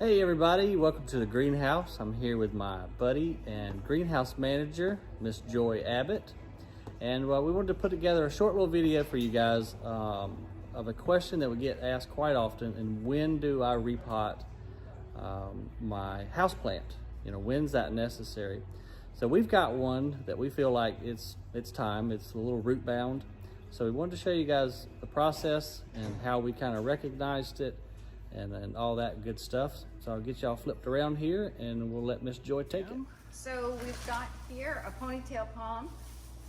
Hey everybody, welcome to the greenhouse. I'm here with my buddy and greenhouse manager, Miss Joy Abbott. And we wanted to put together a short little video for you guys of a question that we get asked quite often, and when do I repot my houseplant? You know, when's that necessary? So we've got one that we feel like it's time. It's a little root bound. So we wanted to show you guys the process and how we kind of recognized it and all that good stuff. So I'll get y'all flipped around here and we'll let Miss Joy take it. So we've got here a ponytail palm,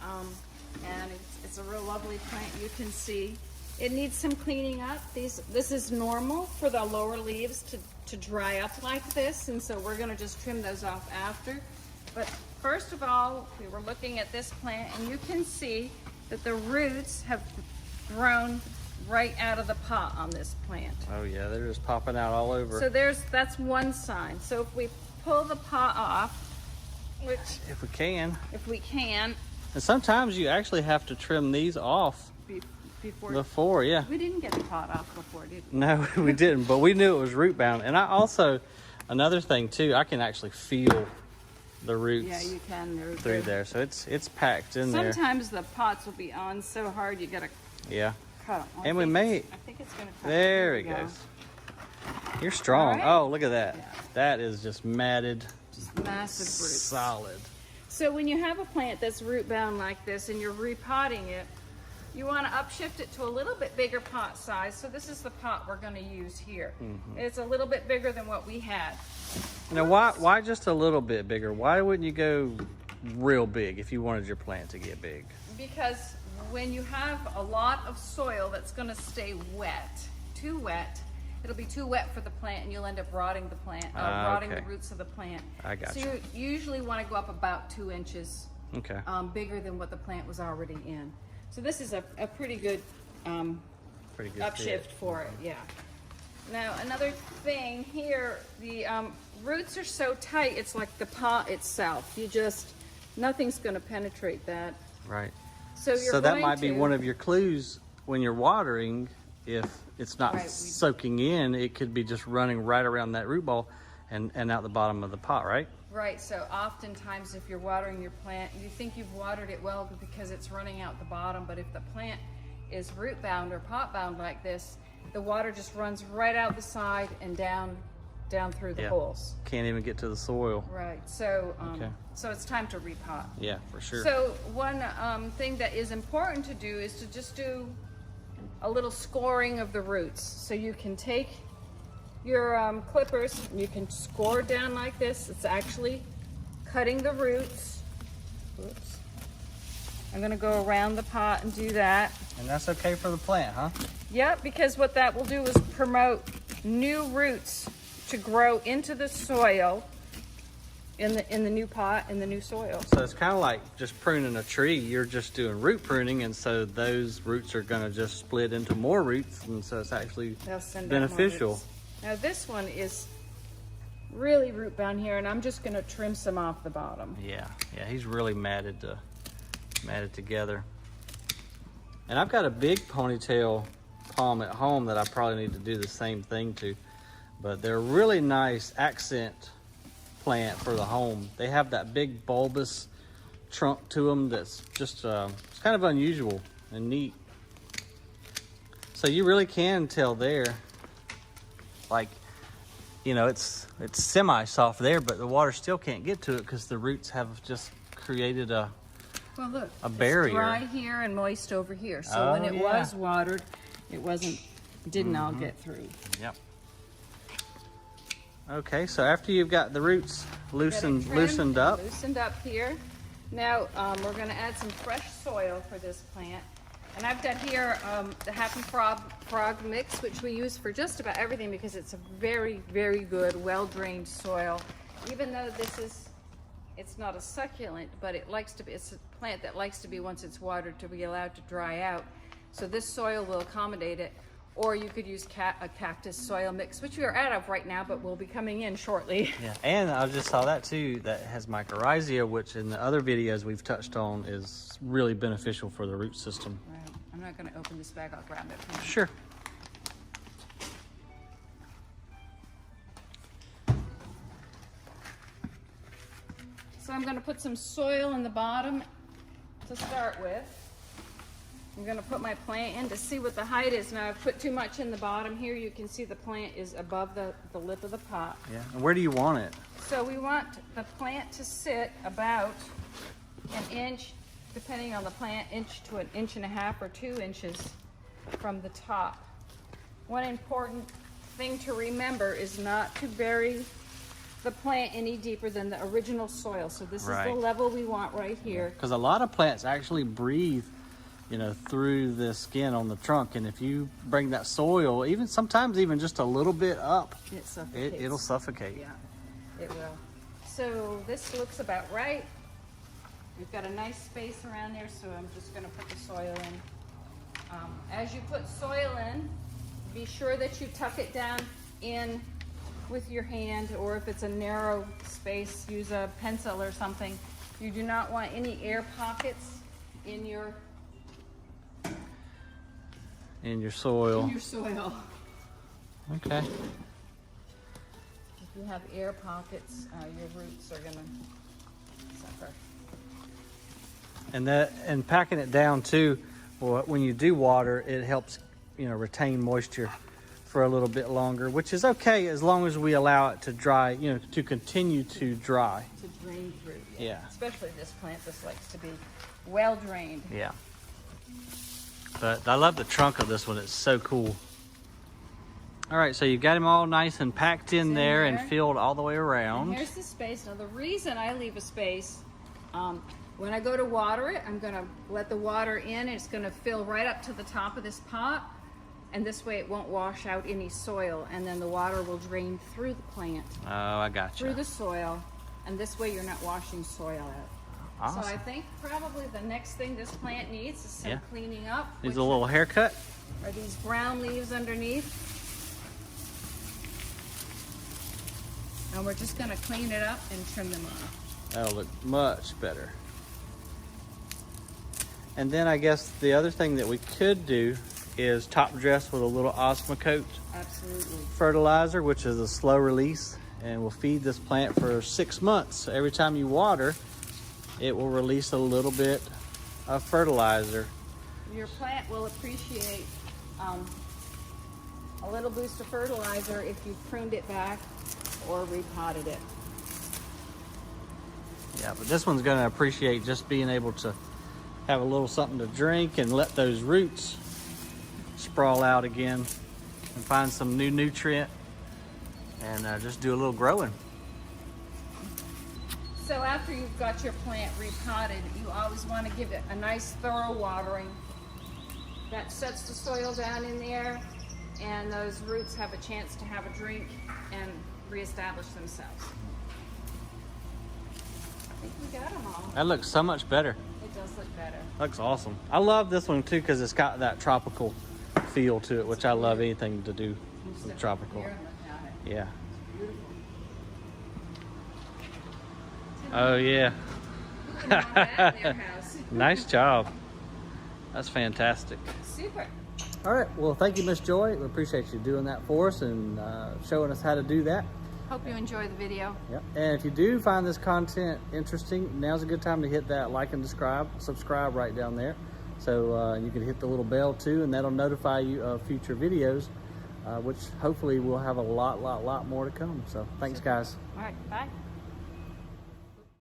and it's a real lovely plant. You can see it needs some cleaning up. This is normal for the lower leaves to dry up like this, and so we're gonna just trim those off after. But first of all, we were looking at this plant, and you can see that the roots have grown right out of the pot on this plant. Oh yeah, they're just popping out all over. So that's one sign. So if we pull the pot off, which if we can, and sometimes you actually have to trim these off before, yeah. We didn't get the pot off before, did we? No, we didn't, but we knew it was root bound. And I also, another thing too, I can actually feel the roots. Yeah, you can. Through there, so it's packed in there. Sometimes the pots will be on so hard you gotta cut them. And I think it's gonna cut. There it goes. You're strong. Right. Oh, look at that. Yeah. That is just matted. Just massive roots. Solid. So when you have a plant that's root bound like this and you're repotting it, you want to upshift it to a little bit bigger pot size. So this is the pot we're going to use here. It's a little bit bigger than what we had. Now, why just a little bit bigger? Why wouldn't you go real big if you wanted your plant to get big? Because when you have a lot of soil that's going to stay wet, too wet, it'll be too wet for the plant and you'll end up rotting the plant, rotting the roots of the plant. I got you. So you usually want to go up about 2 inches bigger than what the plant was already in. So this is a pretty good upshift for it, yeah. Now another thing here, the roots are so tight, it's like the pot itself. Nothing's going to penetrate that. Right. So that might be one of your clues when you're watering. If it's not soaking in, it could be just running right around that root ball and out the bottom of the pot, right? Right, so oftentimes if you're watering your plant, you think you've watered it well because it's running out the bottom, but if the plant is root bound or pot bound like this, the water just runs right out the side and down through the holes. Can't even get to the soil. Right, so so it's time to repot. Yeah, for sure. So one thing that is important to do is to just do a little scoring of the roots. So you can take your clippers and you can score down like this. It's actually cutting the roots. Oops. I'm gonna go around the pot and do that. And that's okay for the plant, huh? Yep, because what that will do is promote new roots to grow into the soil in the new pot, in the new soil. So it's kind of like just pruning a tree. You're just doing root pruning, and so those roots are going to just split into more roots, and so it's actually beneficial. Now this one is really root bound here, and I'm just going to trim some off the bottom. Yeah, he's really matted together. And I've got a big ponytail palm at home that I probably need to do the same thing to, but they're really nice accent plant for the home. They have that big bulbous trunk to them that's just it's kind of unusual and neat. So you really can tell there, like, you know, it's semi-soft there, but the water still can't get to it because the roots have just created a barrier. It's dry here and moist over here. So when it was watered, it didn't all get through. Yep. Okay, so after you've got the roots loosened up here, now we're going to add some fresh soil for this plant. And I've got here the Happy Frog mix, which we use for just about everything because it's a very, very good, well-drained soil. Even though it's not a succulent, but it's a plant that likes to be, once it's watered, to be allowed to dry out. So this soil will accommodate it. Or you could use a cactus soil mix, which we are out of right now, but will be coming in shortly. Yeah, and I just saw that too, that has mycorrhiza, which in the other videos we've touched on is really beneficial for the root system. Right. I'm not going to open this bag, I'll grab it from you. Sure. So I'm going to put some soil in the bottom to start with. I'm going to put my plant in to see what the height is. Now I've put too much in the bottom here. You can see the plant is above the lip of the pot. Yeah, and where do you want it? So we want the plant to sit about an inch, depending on the plant, inch to an inch and a half or 2 inches from the top. One important thing to remember is not to bury the plant any deeper than the original soil. So this is the level we want right here. Because a lot of plants actually breathe, you know, through the skin on the trunk, and if you bring that soil, even sometimes even just a little bit up, It suffocates. it'll suffocate. Yeah, it will. So this looks about right. We've got a nice space around there, so I'm just going to put the soil in. As you put soil in, be sure that you tuck it down in with your hand, or if it's a narrow space, use a pencil or something. You do not want any air pockets in your soil. Okay. If you have air pockets, your roots are going to suffer. And packing it down too, well, when you do water, it helps, you know, retain moisture for a little bit longer, which is okay as long as we allow it to dry, you know, to continue to dry. To drain through, Yeah. Especially this plant, this likes to be well drained. Yeah. But I love the trunk of this one. It's so cool. All right, so you got them all nice and packed in there and filled all the way around. And here's the space. Now the reason I leave a space, when I go to water it, I'm gonna let the water in. It's gonna fill right up to the top of this pot. And this way it won't wash out any soil, and then the water will drain through the plant. Oh, I got you. Through the soil, and this way you're not washing soil out. Awesome. So I think probably the next thing this plant needs is some cleaning up. Needs a little haircut. Are these brown leaves underneath. And we're just gonna clean it up and trim them off. That'll look much better. And then I guess the other thing that we could do is top dress with a little Osmocote Absolutely. fertilizer, which is a slow release, and will feed this plant for 6 months. So every time you water, it will release a little bit of fertilizer. Your plant will appreciate a little boost of fertilizer if you've pruned it back or repotted it. Yeah, but this one's gonna appreciate just being able to have a little something to drink and let those roots sprawl out again and find some new nutrient and just do a little growing. So after you've got your plant repotted, you always want to give it a nice thorough watering. That sets the soil down in there, and those roots have a chance to have a drink and reestablish themselves. I think we got them all. That looks so much better. It does look better. Looks awesome. I love this one too because it's got that tropical feel to it, which I love anything to do with tropical. Here and look at it. Yeah. It's beautiful. Oh yeah. Who wouldn't want that in their house? Nice job. That's fantastic. Super. All right. Well, thank you, Miss Joy. We appreciate you doing that for us and showing us how to do that. Hope you enjoy the video. Yep. And if you do find this content interesting, now's a good time to hit that like and subscribe right down there. So you can hit the little bell too, and that'll notify you of future videos, which hopefully will have a lot more to come. So thanks, guys. All right, bye.